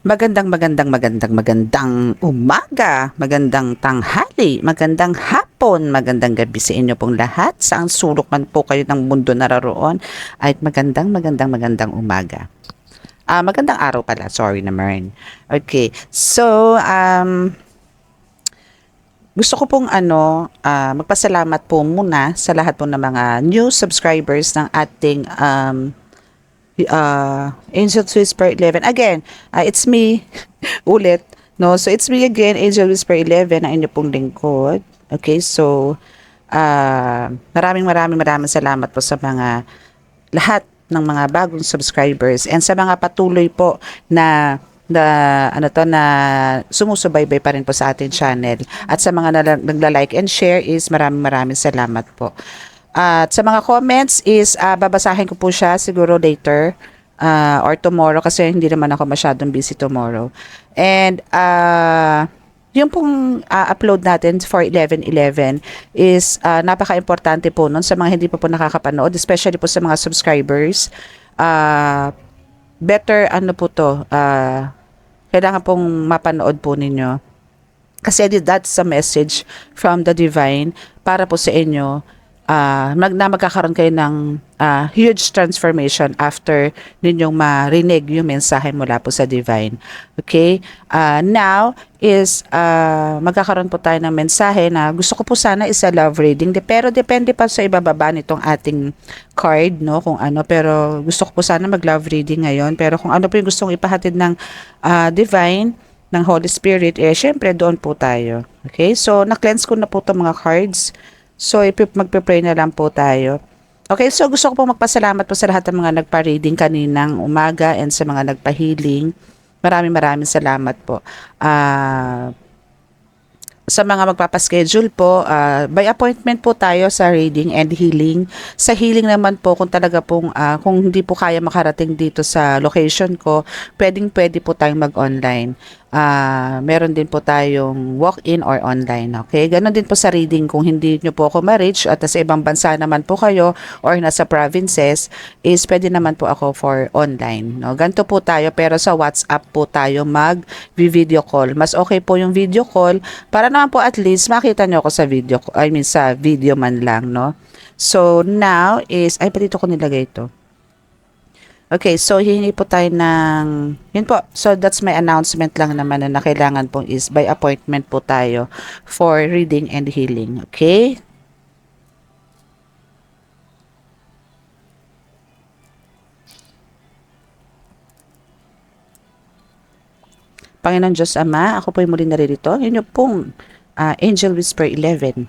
Magandang umaga, magandang tanghali, magandang hapon, magandang gabi sa inyo pong lahat. Saang sulok man po kayo ng mundo naroroon, ay magandang umaga. Magandang araw pala, sorry naman. Okay, so gusto ko pong magpasalamat po muna sa lahat po ng mga new subscribers ng ating Angel Whisper 11. Again, it's me ulit. No? So, it's me again, Angel Whisper 11, ang inyo pong lingkod. Okay, so, maraming salamat po sa mga lahat ng mga bagong subscribers and sa mga patuloy po na na sumusubaybay pa rin po sa ating channel at sa mga nagla-like and share is maraming salamat po. At sa mga comments is babasahin ko po siya siguro later or tomorrow kasi hindi naman ako masyadong busy tomorrow. And yung pong upload natin for 11/11 is napaka-importante po nun sa mga hindi pa po nakakapanood, especially po sa mga subscribers. Better po to, kailangan pong mapanood po ninyo. Kasi that's a message from the divine para po sa inyo magkakaroon kayo ng huge transformation after ninyong marinig yung mensahe mula po sa divine. Okay? Now is magkakaroon po tayo ng mensahe na gusto ko po sana is a love reading. Pero depende pa sa ibababa nitong ating card, no? Kung ano. Pero gusto ko po sana mag-love reading ngayon. Pero kung ano po yung gustong ipahatid ng divine, ng Holy Spirit, syempre doon po tayo. Okay? So, na-cleanse ko na po itong mga cards. So, magpe-pray na lang po tayo. Okay, so gusto ko po magpasalamat po sa lahat ng mga nagpa-reading kaninang umaga and sa mga nagpa-healing. Maraming salamat po. Sa mga magpapaschedule po, by appointment po tayo sa reading and healing. Sa healing naman po, kung talaga pong, kung hindi po kaya makarating dito sa location ko, pwede po tayong mag-online. Meron din po tayong walk-in or online. Okay? Ganon din po sa reading. Kung hindi nyo po ako ma-reach at sa ibang bansa naman po kayo or nasa provinces, is pwede naman po ako for online. No? Ganito po tayo, pero sa WhatsApp po tayo mag-video call. Mas okay po yung video call para naman po at least makita nyo ako sa video, sa video man lang, no? So, now is, dito ko nilagay ito. Okay, so hihingi po tayo ng, yun po, so that's my announcement lang naman na kailangan po is by appointment po tayo for reading and healing, okay? Panginoon Diyos Ama, ako po yung muli naririto. Yun yung pong Angel Whisper 11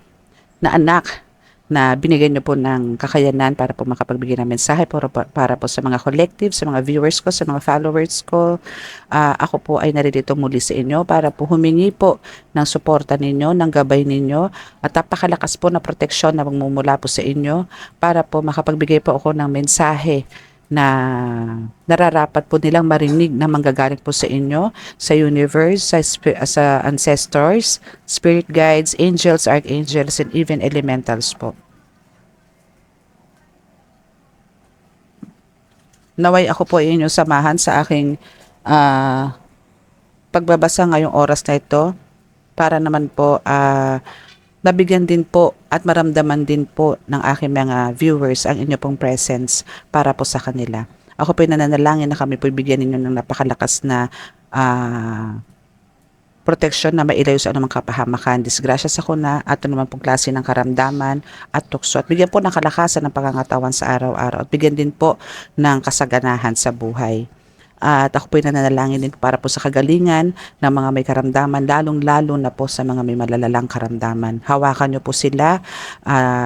na anak na binigay niyo po ng kakayanan para po makapagbigay ng mensahe para po sa mga collective, sa mga viewers ko, sa mga followers ko. Ako po ay naririto muli sa inyo para po humingi po ng suporta ninyo, ng gabay ninyo at napakalakas po na proteksyon na magmumula po sa inyo para po makapagbigay po ako ng mensahe na nararapat po nilang marinig na manggagaling po sa inyo, sa universe, sa ancestors, spirit guides, angels, archangels, and even elementals po. Naway ako po inyong samahan sa aking pagbabasa ngayong oras na ito para naman po nabigyan din po at maramdaman din po ng aking mga viewers ang inyo pong presence para po sa kanila. Ako po nananalangin na kami po bigyan ninyo ng napakalakas na proteksyon na mailayo sa anumang kapahamakan, disgrasya sa kuna at anumang pong klase ng karamdaman at tukso. At bigyan po ng kalakasan ng pangangatawan sa araw-araw at bigyan din po ng kasaganahan sa buhay. At ako po nananalangin din para po sa kagalingan ng mga may karamdaman, lalong-lalo na po sa mga may malalalang karamdaman. Hawakan niyo po sila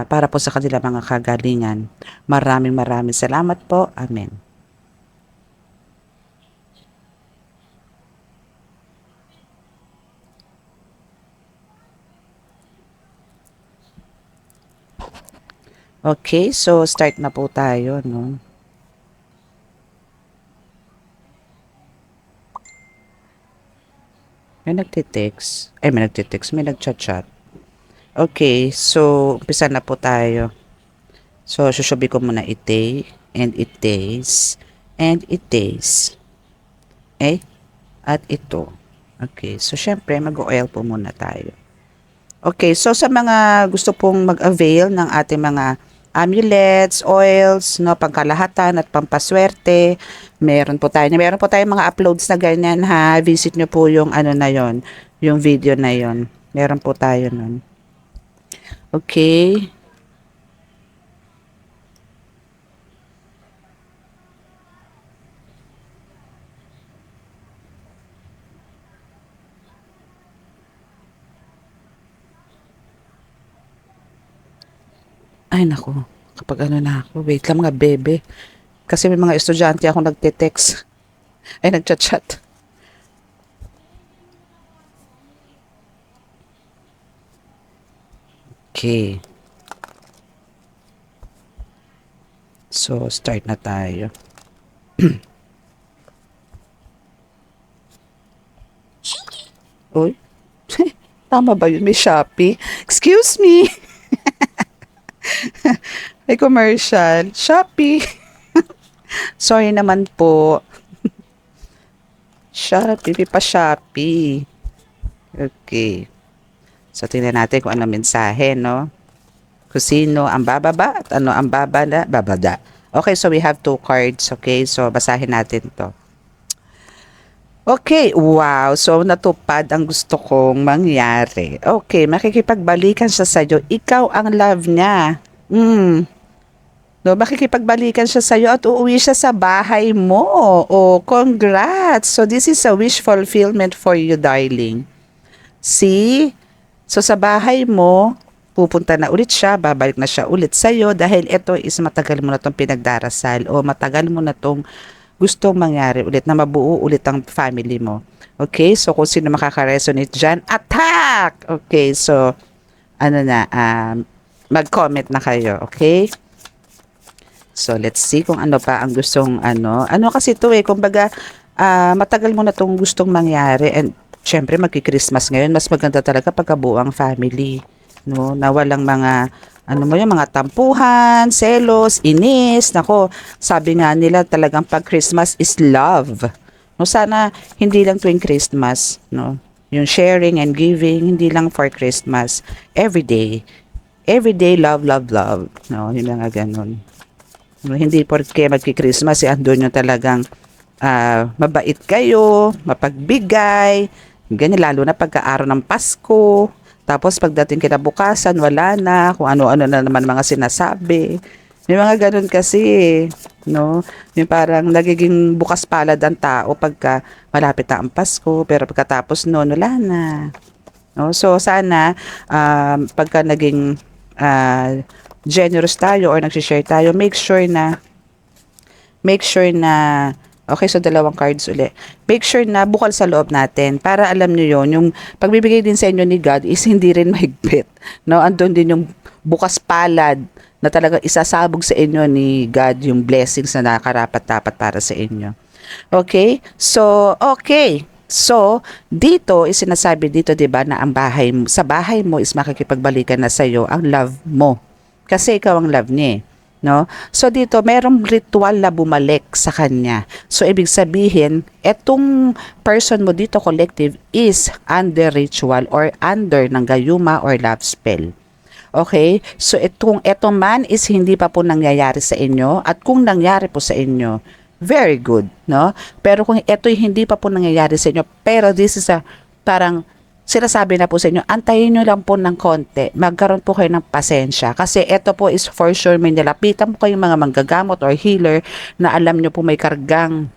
para po sa kanila mga kagalingan. Maraming salamat po. Amen. Okay, so start na po tayo, no? May nagchat-chat. Okay, so umpisa na po tayo. So, susubi ko muna ite, and it days, and it days. Okay? at ito. Okay, so syempre mag-oil po muna tayo. Okay, so sa mga gusto pong mag-avail ng ating mga amulets, oils, no, pangkalahatan at pampaswerte, meron po tayong mga uploads na ganyan ha. Visit nyo po yung ano na yon, yung video na yon. Meron po tayo nun. Okay. Ay naku, kapag ano na ako, wait lang mga bebe. Kasi may mga estudyante akong nagte-text. Ay, nagchat-chat. Okay. So, start na tayo. Uy, tama ba yun? May Shopee? Excuse me! May commercial. Shopee! Sorry naman po. Shopee, may pa Shopee. Okay. So, tingnan natin kung ano mensahe, no? Kung sino ang bababa at ano ang babada. Okay, so we have 2 cards. Okay, so basahin natin to. Okay, wow. So, natupad ang gusto kong mangyari. Okay, makikipagbalikan siya sa'yo. Ikaw ang love niya. No, makikipagbalikan siya sa'yo at uuwi siya sa bahay mo. Oh, congrats. So, this is a wish fulfillment for you, darling. See? So, sa bahay mo, pupunta na ulit siya, babalik na siya ulit sa'yo dahil ito is matagal mo na itong pinagdarasal o matagal mo na itong gustong mangyari ulit na mabuo ulit ang family mo. Okay, so kung sino makaka-resonate dyan, attack! Okay, so ano na, mag-comment na kayo, okay? So let's see kung ano pa ang gustong ano kasi ito kumbaga matagal mo na itong gustong mangyari and syempre magki-Christmas ngayon, mas maganda talaga pagkabuo ang family, no? Na walang mga ano mo yung mga tampuhan, selos, inis. Nako, sabi nga nila talagang pag Christmas is love. No, sana hindi lang tuwing Christmas, no? Yung sharing and giving, hindi lang for Christmas. Every day. Every day, love, love, love. No, yung mga ganun. No, hindi porke magki-Christmas, andun yung talagang mabait kayo, mapagbigay, ganyan, lalo na pagka-araw ng Pasko. Tapos pagdating kinabukasan, wala na, kung ano-ano na naman mga sinasabi. May mga ganun kasi, no? Yung parang nagiging bukas palad ang tao pagka malapit na ang Pasko, pero pagkatapos noon, wala na. No? So sana, pagka naging generous tayo or nagsishare tayo, make sure na okay, so dalawang cards uli. Make sure na bukal sa loob natin para alam nyo yon yung pagbibigay din sa inyo ni God is hindi rin mahigpit. No? Andun din yung bukas palad na talagang isasabog sa inyo ni God yung blessings na nakarapat-dapat para sa inyo. Okay? So, okay. So, dito is sinasabi dito, 'di ba, na ang sa bahay mo is makikipagbalikan na sa iyo ang love mo. Kasi ikaw ang love niya. No? So dito, merong ritual na bumalik sa kanya. So ibig sabihin, etong person mo dito collective is under ritual or under ng gayuma or love spell. Okay? So eto man is hindi pa po nangyayari sa inyo at kung nangyari po sa inyo, very good, no? Pero kung eto'y hindi pa po nangyayari sa inyo, pero this is a parang sinasabi na po sa inyo, antayin nyo lang po ng konti, magkaroon po kayo ng pasensya. Kasi ito po is for sure, may nilapitan po kayong mga manggagamot or healer na alam nyo po may kargang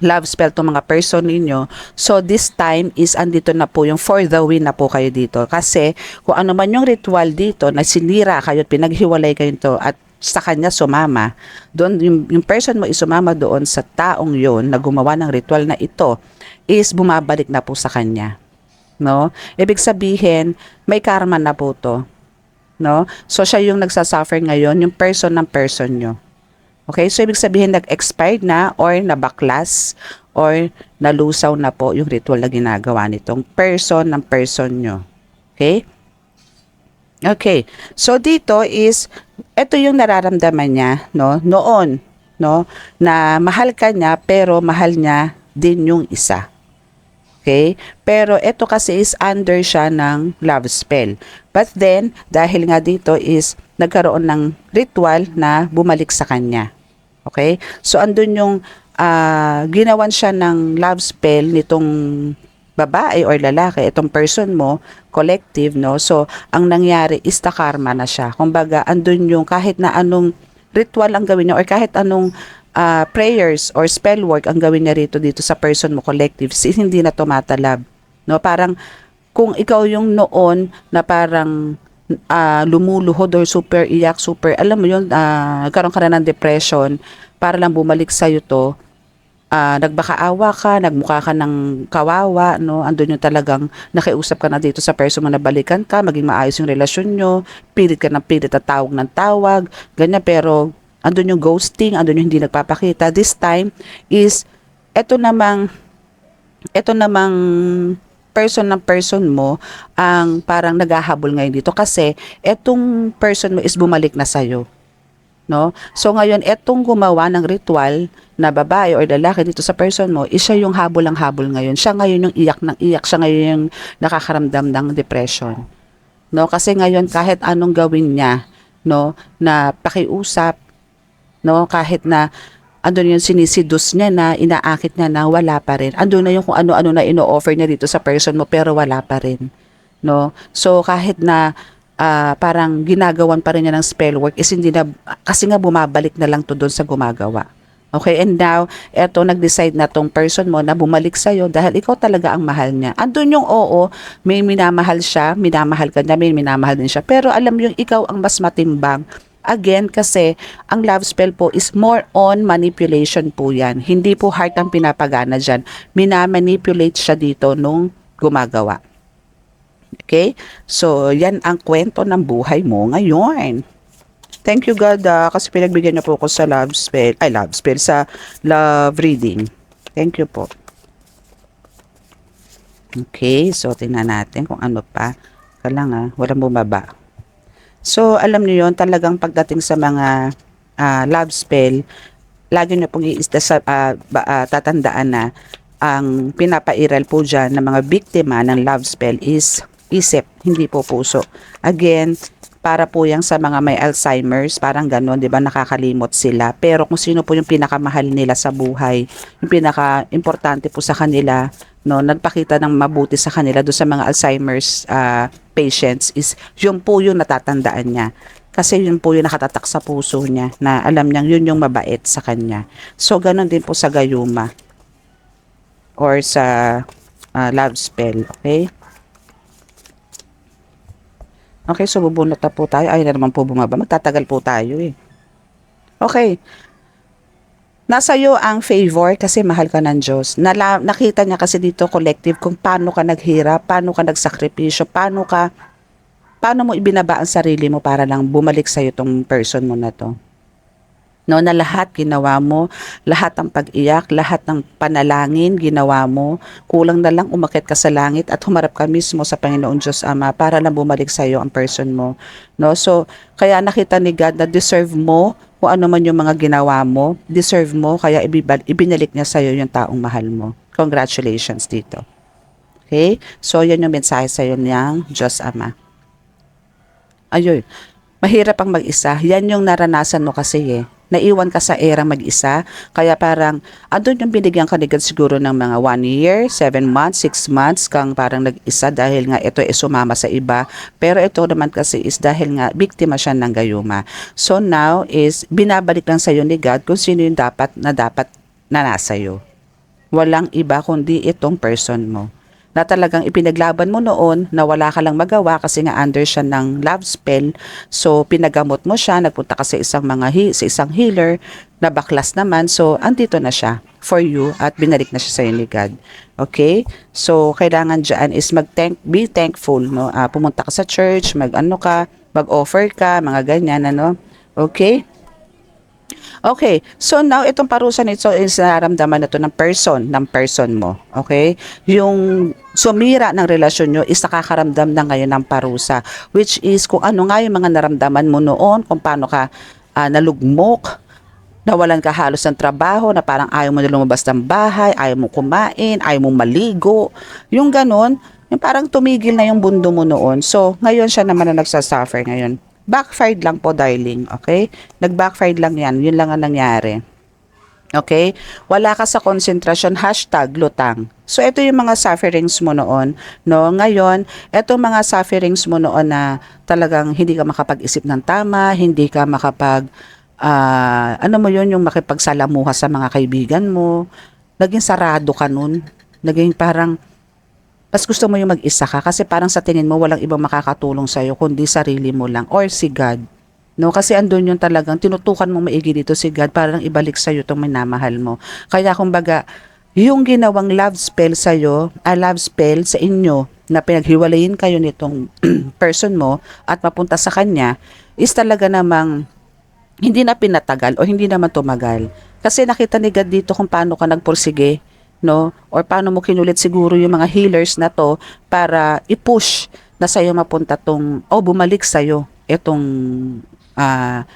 love spell to mga person ninyo. So this time is andito na po yung for the win na po kayo dito. Kasi kung ano man yung ritual dito na sinira kayo at pinaghiwalay kayo to at sa kanya sumama, doon yung person mo isumama doon sa taong yon na gumawa ng ritual na ito is bumabalik na po sa kanya. No? Ibig sabihin, may karma na po to. No? So, siya yung nagsasuffer ngayon, yung person ng person nyo. Okay? So, ibig sabihin, nag-expired na or nabaklas or nalusaw na po yung ritual na ginagawa nitong person ng person nyo. Okay? Okay. So, dito is, ito yung nararamdaman niya, no? Noon, no? Na mahal ka niya, pero mahal niya din yung isa. Okay? Pero ito kasi is under siya ng love spell. But then, dahil nga dito is nagkaroon ng ritual na bumalik sa kanya. Okay? So, andun yung ginawan siya ng love spell nitong babae or lalaki, itong person mo, collective, no? So, ang nangyari is the karma na siya. Kumbaga, andun yung kahit na anong ritual ang gawin niya or kahit anong prayers or spell work ang gawin niya rito dito sa person mo, collective, hindi na tumatalab. No? Parang, kung ikaw yung noon na parang lumuluhod or super iyak, super, alam mo yun, nagkaroon ka na ng depression, para lang bumalik sa'yo to, nagbakaawa ka, nagmukha ka ng kawawa, no? Andun yung talagang nakiusap ka na dito sa person mo na balikan ka, maging maayos yung relasyon nyo, pilit ka ng pilit at tawag ng tawag, ganyan, pero andun yung ghosting, andun yung hindi nagpapakita. This time is, eto namang person ng person mo ang parang naghahabol ngayon dito kasi etong person mo is bumalik na sa'yo. No? So ngayon, etong gumawa ng ritual na babae or lalaki dito sa person mo, is siya yung habol ang habol ngayon. Siya ngayon yung iyak ng iyak, siya ngayon yung nakakaramdam ng depression. No? Kasi ngayon kahit anong gawin niya, no, na pakiusap, no, kahit na andun yung sinisidus niya na, inaakit niya na, wala pa rin. Andun na yung kung ano-ano na ino-offer niya dito sa person mo, pero wala pa rin. No? So kahit na parang ginagawan pa rin niya ng spell work is hindi na, kasi nga bumabalik na lang to doon sa gumagawa. Okay, and now, eto nag-decide na tong person mo na bumalik sa'yo dahil ikaw talaga ang mahal niya. Andun yung oo, may minamahal siya, minamahal ka niya, may minamahal din siya. Pero alam yung ikaw ang mas matimbang. Again, kasi ang love spell po is more on manipulation po yan. Hindi po heart ang pinapagana dyan. Minamanipulate siya dito nung gumagawa. Okay? So, yan ang kwento ng buhay mo ngayon. Thank you God kasi pinagbigyan niyo po ako sa love spell, sa love reading. Thank you po. Okay, so tingnan natin kung ano pa. Kailangan walang bumaba. So, alam niyo yon, talagang pagdating sa mga love spell, lagi niyo pong tatandaan na ang pinapairal po dyan ng mga biktima ng love spell is isip, hindi po puso. Again, para po yang sa mga may Alzheimer's, parang gano'n, di ba, nakakalimot sila. Pero kung sino po yung pinakamahal nila sa buhay, yung pinaka-importante po sa kanila, no, nagpakita ng mabuti sa kanila do sa mga Alzheimer's patients is yun po yung natatandaan niya. Kasi yun po yung nakatatak sa puso niya na alam niyang yun yung mabait sa kanya. So, gano'n din po sa gayuma or sa love spell, okay? Okay, so bubunot na po tayo. Ay na naman po bumaba. Magtatagal po tayo eh. Okay. Nasa iyo ang favor kasi mahal ka ng Diyos. Nakita niya kasi dito collective kung paano ka naghirap, paano ka nagsakripisyo, paano mo ibinaba ang sarili mo para lang bumalik sa iyo tong person mo na to. No, na lahat ginawa mo, lahat ng pag-iyak, lahat ng panalangin ginawa mo, kulang na lang umakyat ka sa langit at humarap ka mismo sa Panginoon Diyos Ama para lang bumalik sa iyo ang person mo. No, so kaya nakita ni God na deserve mo kung ano man yung mga ginawa mo, deserve mo, kaya ibinalik niya sa iyo yung taong mahal mo. Congratulations dito. Okay? So yan yung mensahe sa iyo ng Diyos Ama. Ayun. Mahirap ang mag-isa. Yan yung naranasan mo kasi eh. Naiwan ka sa erang mag-isa. Kaya parang, andun yung binigyan ka ni God siguro ng mga 1 year, 7 months, 6 months kang parang nag-isa dahil nga ito ay sumama sa iba. Pero ito naman kasi is dahil nga biktima siya ng gayuma. So now is binabalik lang sa iyo ni God kung sino yung dapat na nasa iyo. Walang iba kundi itong person mo. Na talagang ipinaglaban mo noon na wala ka lang magawa kasi nga under siya ng love spell. So, pinagamot mo siya, nagpunta ka sa isang healer na baklas naman. So, andito na siya for you at binalik na siya sa iyo ni God. Okay? So, kailangan dyan is be thankful. No? Pumunta ka sa church, mag-offer ka, mga ganyan. Ano? Okay? Okay, so now itong parusa nito is nararamdaman na to ng person mo. Okay? Yung sumira ng relasyon nyo is nakakaramdam na ngayon ng parusa. Which is kung ano nga yung mga naramdaman mo noon, kung paano ka nalugmok, nawalan ka halos ng trabaho, na parang ayaw mo na lumabas ng bahay, ayaw mo kumain, ayaw mo maligo. Yung ganun, yung parang tumigil na yung mundo mo noon. So, ngayon siya naman na nagsasuffer ngayon. Backfired lang po, darling. Okay? Nag-backfired lang yan. Yun lang ang nangyari. Okay? Wala ka sa konsentrasyon, hashtag lutang. So, ito yung mga sufferings mo noon. No? Ngayon, ito mga sufferings mo noon na talagang hindi ka makapag-isip ng tama, hindi ka makapag, ano mo yun, yung makipagsalamuha sa mga kaibigan mo. Naging sarado ka nun. Naging parang, mas gusto mo yung mag-isa ka kasi parang sa tingin mo walang ibang makakatulong sa'yo kundi sarili mo lang or si God. No, kasi andun yung talagang tinutukan mong maigi dito si God para lang ibalik sa iyo itong minamahal mo. Kaya kumbaga, yung ginawang love spell sa iyo, love spell sa inyo na pinaghiwalayin kayo nitong person mo at mapunta sa kanya is talaga namang hindi na pinatagal o hindi naman tumagal. Kasi nakita ni God dito kung paano ka nagpursige, no? Or paano mo kinulit siguro yung mga healers na to para i-push na sa'yo mapunta tong, bumalik sa'yo itong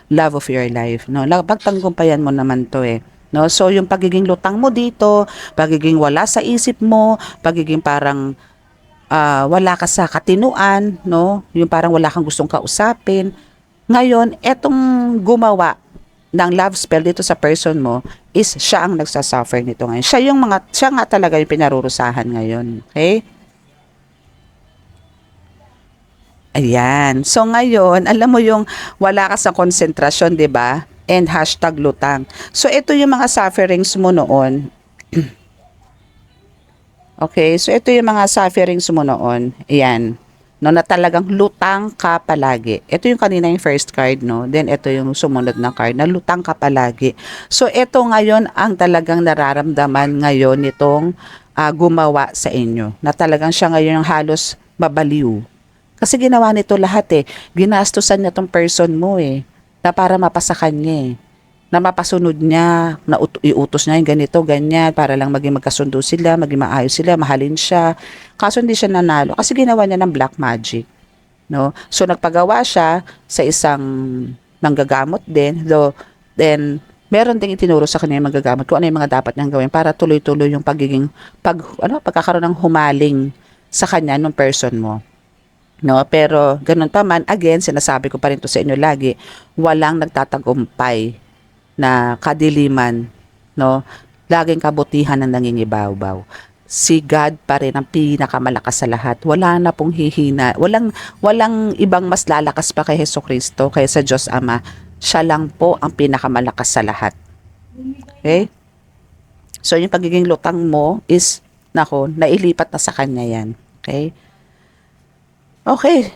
love of your life, no? Pagtanggumpayan mo naman to no? So yung pagiging lutang mo dito, pagiging wala sa isip mo, pagiging parang wala ka sa katinuan, no? Yung parang wala kang gustong kausapin. Ngayon, etong gumawa ng love spell dito sa person mo is siya ang nagsasuffer nito ngayon. Siya nga talaga yung pinarurusahan ngayon. Okay? Ayan. So ngayon, alam mo yung wala ka sa konsentrasyon, 'di ba? And hashtag lutang. So ito yung mga sufferings mo noon. Okay, so ito yung mga sufferings mo noon. Ayan. No, na talagang lutang ka palagi. Ito yung kanina yung first card, no? Then ito yung sumunod na card na lutang ka palagi. So ito ngayon ang talagang nararamdaman ngayon nitong gumawa sa inyo. Na talagang siya ngayon yung halos mabaliw. Kasi ginawa nito lahat Ginastusan niya tong person mo na para mapasa kanya Na mapasunod niya, na iutos niya yung ganito, ganyan, para lang maging magkasundo sila, maging maayos sila, mahalin siya. Kaso hindi siya nanalo kasi ginawa niya ng black magic. No? So nagpagawa siya sa isang manggagamot din. Then meron ding itinuro sa kanya yung manggagamot kung ano yung mga dapat niyang gawin para tuloy-tuloy yung pagkakaroon ng humaling sa kanya ng person mo. No, pero ganun pa man, again, sinasabi ko pa rin to sa inyo lagi, walang nagtatagumpay na kadiliman, no? Laging kabutihan ang nangingibaw-baw. Si God pa rin ang pinakamalakas sa lahat. Wala na pong hihina. Walang ibang mas lalakas pa kay Hesukristo, kaya sa Diyos Ama. Siya lang po ang pinakamalakas sa lahat. Okay? So, yung pagiging lutang mo is, nailipat na sa kanya yan. Okay? Okay.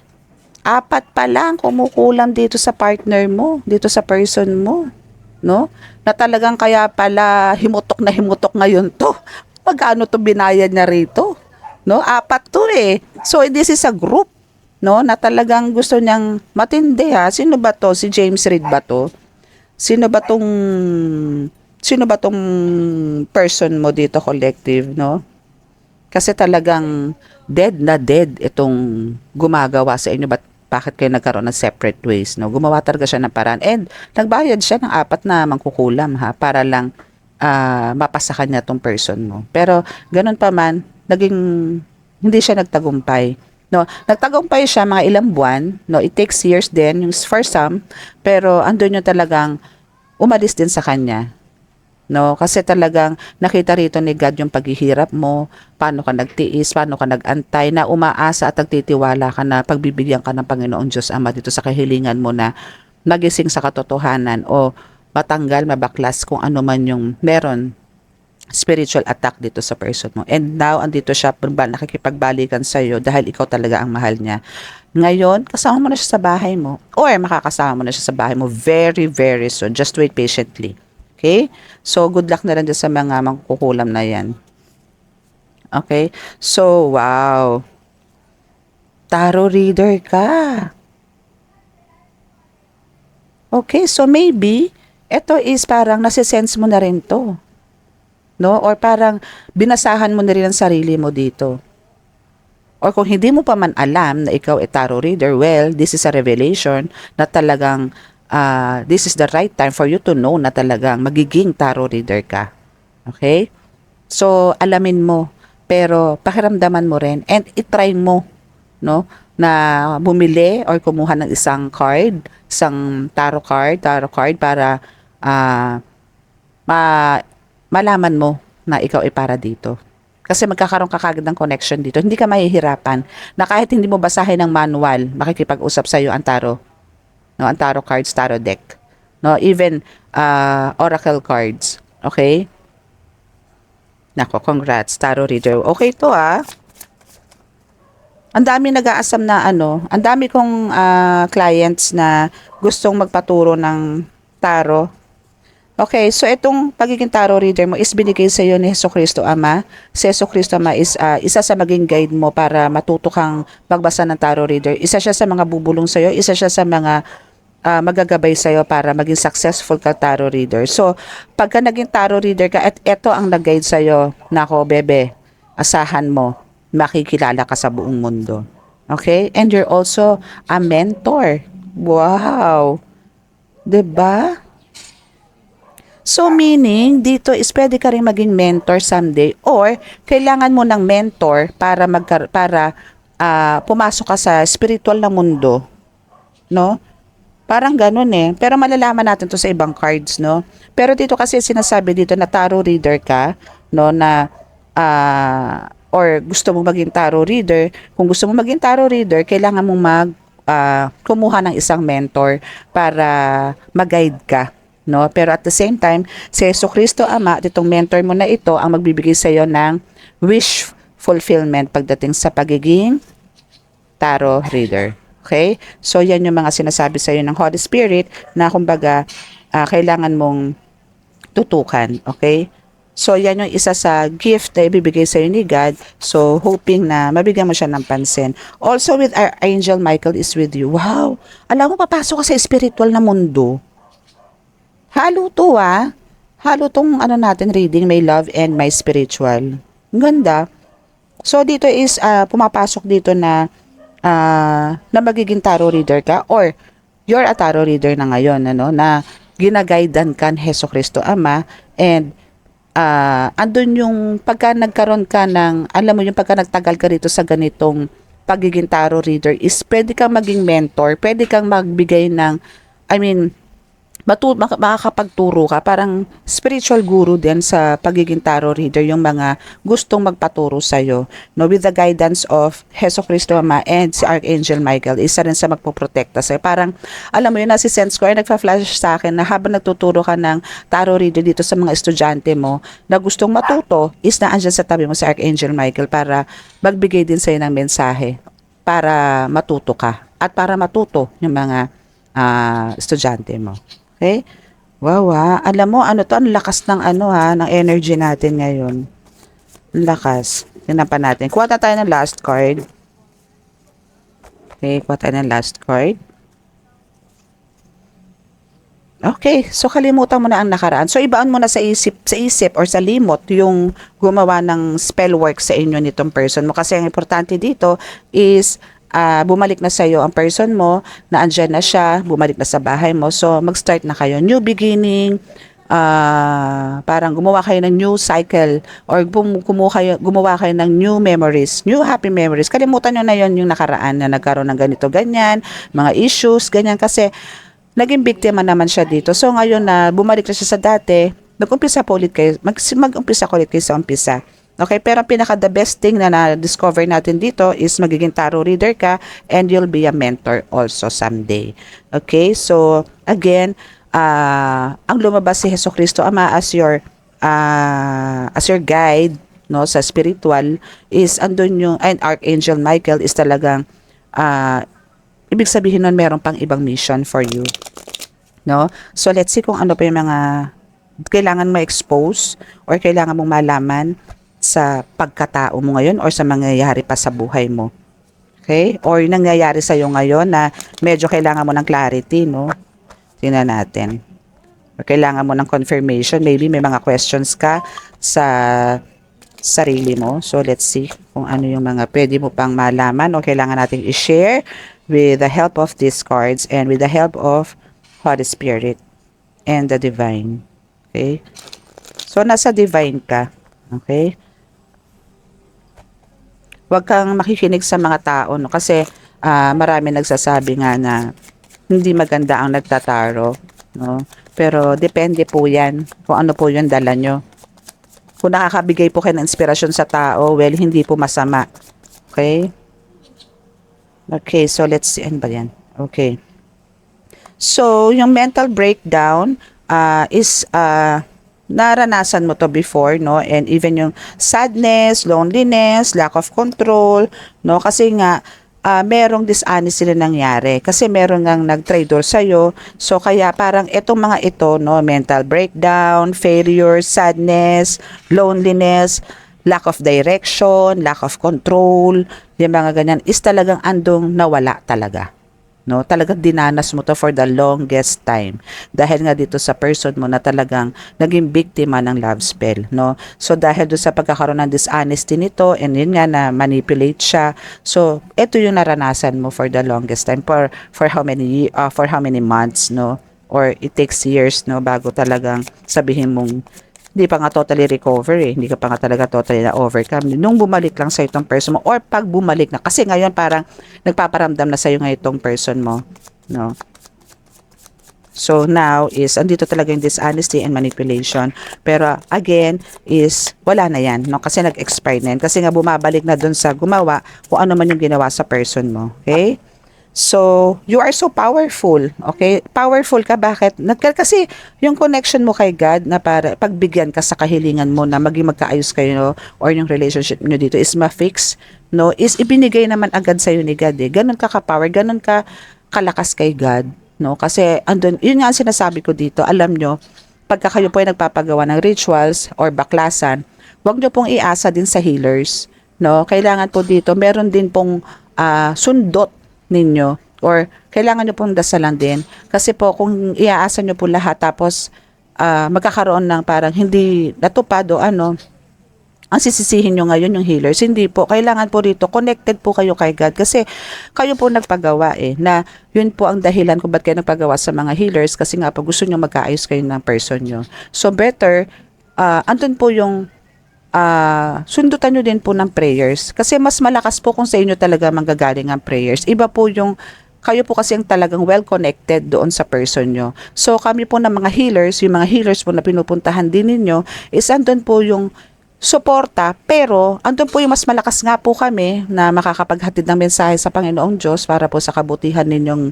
4 pa lang kumukulam dito sa partner mo, dito sa person mo, no? Na talagang kaya pala himutok na himutok ngayon to. Magkano to binayad niya rito? No? 4 to So this is a group, no? Na talagang gusto niyang matindi Sino ba to? Si James Reid ba to? Sino ba tong person mo dito, collective, no? Kasi talagang dead na dead itong gumagawa sa inyo. Bakit kayo nagkaroon ng separate ways? No? Gumawa talaga siya ng paraan. And nagbayad siya ng 4 na mangkukulam para lang mapasa kanya tong person mo. Pero ganun pa man, hindi siya nagtagumpay. No, nagtagumpay siya mga ilang buwan. No, it takes years din yung for some. Pero andun yung talagang umalis din sa kanya. No, kasi talagang nakita rito ni God yung paghihirap mo, paano ka nagtiis, paano ka nagantay, na umaasa at nagtitiwala ka na pagbibigyan ka ng Panginoong Diyos Ama dito sa kahilingan mo na magising sa katotohanan o matanggal, mabaklas kung ano man yung meron spiritual attack dito sa person mo. And now, andito siya, nakikipagbalikan sa'yo dahil ikaw talaga ang mahal niya. Ngayon, kasama mo na siya sa bahay mo or makakasama mo na siya sa bahay mo very, very soon. Just wait patiently. Okay? So, good luck na rin sa mga mangkukulam na yan. Okay? So, wow. Tarot reader ka. Okay, so maybe, ito is parang nasisense mo na rin to. No? Or parang binasahan mo na rin ang sarili mo dito. Or kung hindi mo pa man alam na ikaw ay tarot reader, well, this is a revelation na talagang this is the right time for you to know na talagang magiging tarot reader ka. Okay? So, alamin mo, pero pakiramdaman mo rin and itry mo, no, na bumili or kumuha ng isang card, isang tarot card para malaman mo na ikaw ay para dito. Kasi magkakaroon ka kagad ng connection dito. Hindi ka mahihirapan na kahit hindi mo basahin ng manual, makikipag-usap sa iyo ang tarot. No, ang tarot cards, tarot deck. No, even oracle cards. Okay? Nako, congrats, tarot reader. Okay to Ang dami nag-aasam na ang dami kong clients na gustong magpaturo ng tarot. Okay, so itong pagiging tarot reader mo is binigay sa iyo ni Hesukristo Ama. Si Hesukristo Ama is isa sa maging guide mo para matuto kang magbasa ng tarot reader. Isa siya sa mga bubulong sa iyo, isa siya sa mga magagabay sa iyo para maging successful ka tarot reader. So, pagka naging tarot reader ka at ito ang nag-guide sa iyo, nako bebe, asahan mo, makikilala ka sa buong mundo. Okay? And you're also a mentor. Wow! 'Di ba? So, meaning, dito is pwede ka rin maging mentor someday or kailangan mo ng mentor para pumasok ka sa spiritual na mundo. No? Parang ganun Pero malalaman natin to sa ibang cards, no? Pero dito kasi sinasabi dito na tarot reader ka, no? Na, or gusto mo maging tarot reader. Kung gusto mo maging tarot reader, kailangan mong kumuha ng isang mentor para mag-guide ka, no? Pero at the same time, si Hesukristo Ama, itong mentor mo na ito, ang magbibigay sa iyo ng wish fulfillment pagdating sa pagiging tarot reader. Okay? So, yan yung mga sinasabi sa iyo ng Holy Spirit na kumbaga, kailangan mong tutukan. Okay? So, yan yung isa sa gift na ibibigay sa iyo ni God. So, hoping na mabigyan mo siya ng pansin. Also, with our Angel Michael is with you. Wow! Alam mo, papasok ka sa spiritual na mundo. Halo to Halo tong natin reading, may love and may spiritual. Ang ganda. So, dito is, pumapasok dito na magiging tarot reader ka or you're a tarot reader na ngayon, na ginaguidean ka ni Hesukristo Ama and andun yung pagka nagkaroon ka ng, alam mo yung pagka nagtagal ka rito sa ganitong pagiging tarot reader is pwede kang maging mentor, pwede kang magbigay ng, makakapagturo ka, parang spiritual guru din sa pagiging tarot reader, yung mga gustong magpaturo sa'yo. No, with the guidance of Hesukristo Ama and si Archangel Michael, isa rin sa magpoprotekta sa'yo. Parang, alam mo yun, nasi-sense ko, ay nagpa-flash sa akin na habang nagtuturo ka ng tarot reader dito sa mga estudyante mo na gustong matuto, is na andyan sa tabi mo si Archangel Michael para magbigay din sa'yo ng mensahe para matuto ka at para matuto yung mga estudyante mo. Okay? Wow, alam mo, ang lakas ng ng energy natin ngayon. Ang lakas. Tingnan pa natin. Kuha na tayo ng last card. Okay, kuha tayo ng last card. Okay, so kalimutan mo na ang nakaraan. So, ibaan mo na sa isip or sa limot yung gumawa ng spell work sa inyo nitong person mo. Kasi ang importante dito is bumalik na sa iyo ang person mo, na andyan na siya, bumalik na sa bahay mo. So, mag-start na kayo. New beginning, parang gumawa kayo ng new cycle or gumawa kayo ng new memories, new happy memories. Kalimutan nyo na yon yung nakaraan na nagkaroon ng ganito, ganyan, mga issues, ganyan. Kasi, naging biktima naman siya dito. So, ngayon na bumalik na siya sa dati, mag-umpisa po ulit kayo, mag-umpisa ko ulit kayo sa umpisa. Okay, pero pinaka the best thing na na-discover natin dito is magiging tarot reader ka and you'll be a mentor also someday. Okay, so again, ang lumabas si Hesukristo Ama as your guide, no, sa spiritual is andun yung, and Archangel Michael is talagang ibig sabihin nun meron pang ibang mission for you. No? So let's see kung ano pa yung mga kailangan ma-expose or kailangan mong malaman sa pagkatao mo ngayon or sa mangyayari pa sa buhay mo. Okay? Or nangyayari sa iyo ngayon na medyo kailangan mo ng clarity, no? Tingnan natin. Or kailangan mo ng confirmation. Maybe may mga questions ka sa sarili mo. So, let's see kung ano yung mga pwede mo pang malaman o kailangan nating i-share with the help of these cards and with the help of Holy Spirit, and the Divine. Okay? So, nasa Divine ka. Okay? Huwag kang makikinig sa mga tao, no? Kasi marami nagsasabi nga na hindi maganda ang nagtataro, no? Pero depende po yan kung ano po yung dala nyo. Kung nakakabigay po kayo ng inspirasyon sa tao, well, hindi po masama. Okay? Okay, so let's see. Ano ba yan? Okay. So, yung mental breakdown is naranasan mo to before, no? And even yung sadness, loneliness, lack of control, no? Kasi nga, merong dishonesty na nangyari. Kasi meron ngang nag-traitor sa'yo. So, kaya parang itong mga ito, no? Mental breakdown, failure, sadness, loneliness, lack of direction, lack of control, yung mga ganyan, is talagang andong nawala talaga. No, talagang dinanas mo to for the longest time dahil nga dito sa person mo na talagang naging biktima ng love spell, no? So dahil do sa pagkakaroon ng dishonesty nito, and yun nga na manipulate siya, so ito yung naranasan mo for the longest time, for how many months, no? Or it takes years, no, bago talagang sabihin mong hindi pa nga totally recover eh. Hindi ka pa nga talaga totally na-overcome. Nung bumalik lang sa itong person mo, or pag bumalik na, kasi ngayon parang nagpaparamdam na sa'yo nga itong person mo, no? So now is, andito talaga yung dishonesty and manipulation. Pero again, is wala na yan, no? Kasi nag-expire na yan. Kasi nga bumabalik na dun sa gumawa kung ano man yung ginawa sa person mo. Okay? So, you are so powerful, okay? Powerful ka, bakit? Kasi yung connection mo kay God na para pagbigyan ka sa kahilingan mo na maging magkaayos kayo, no? Or yung relationship nyo dito is ma-fix, no? Is ibinigay naman agad sa'yo ni God, eh. Ganun ka ka-power, ganun ka kalakas kay God, no? Kasi andun, yun nga ang sinasabi ko dito, alam nyo, pagka kayo po ay nagpapagawa ng rituals or baklasan, huwag nyo pong iasa din sa healers, no? Kailangan po dito, meron din pong sundot ninyo, or kailangan nyo pong dasalan din kasi po kung iaasa nyo po lahat tapos magkakaroon ng parang hindi natupad o ano, ang sisisihin nyo ngayon yung healers. Hindi po, kailangan po rito connected po kayo kay God kasi kayo po nagpagawa eh, na yun po ang dahilan kung ba't kayo nagpagawa sa mga healers, kasi nga po gusto nyo magkaayos kayo ng person nyo. So better andun po yung sundutan nyo din po ng prayers. Kasi mas malakas po kung sa inyo talaga manggagaling ang prayers. Iba po yung, kayo po kasi ang talagang well-connected doon sa person nyo. So kami po ng mga healers, yung mga healers po na pinupuntahan din ninyo, is andun po yung suporta, pero andun po yung mas malakas nga po kami na makakapaghatid ng mensahe sa Panginoong Diyos para po sa kabutihan ninyong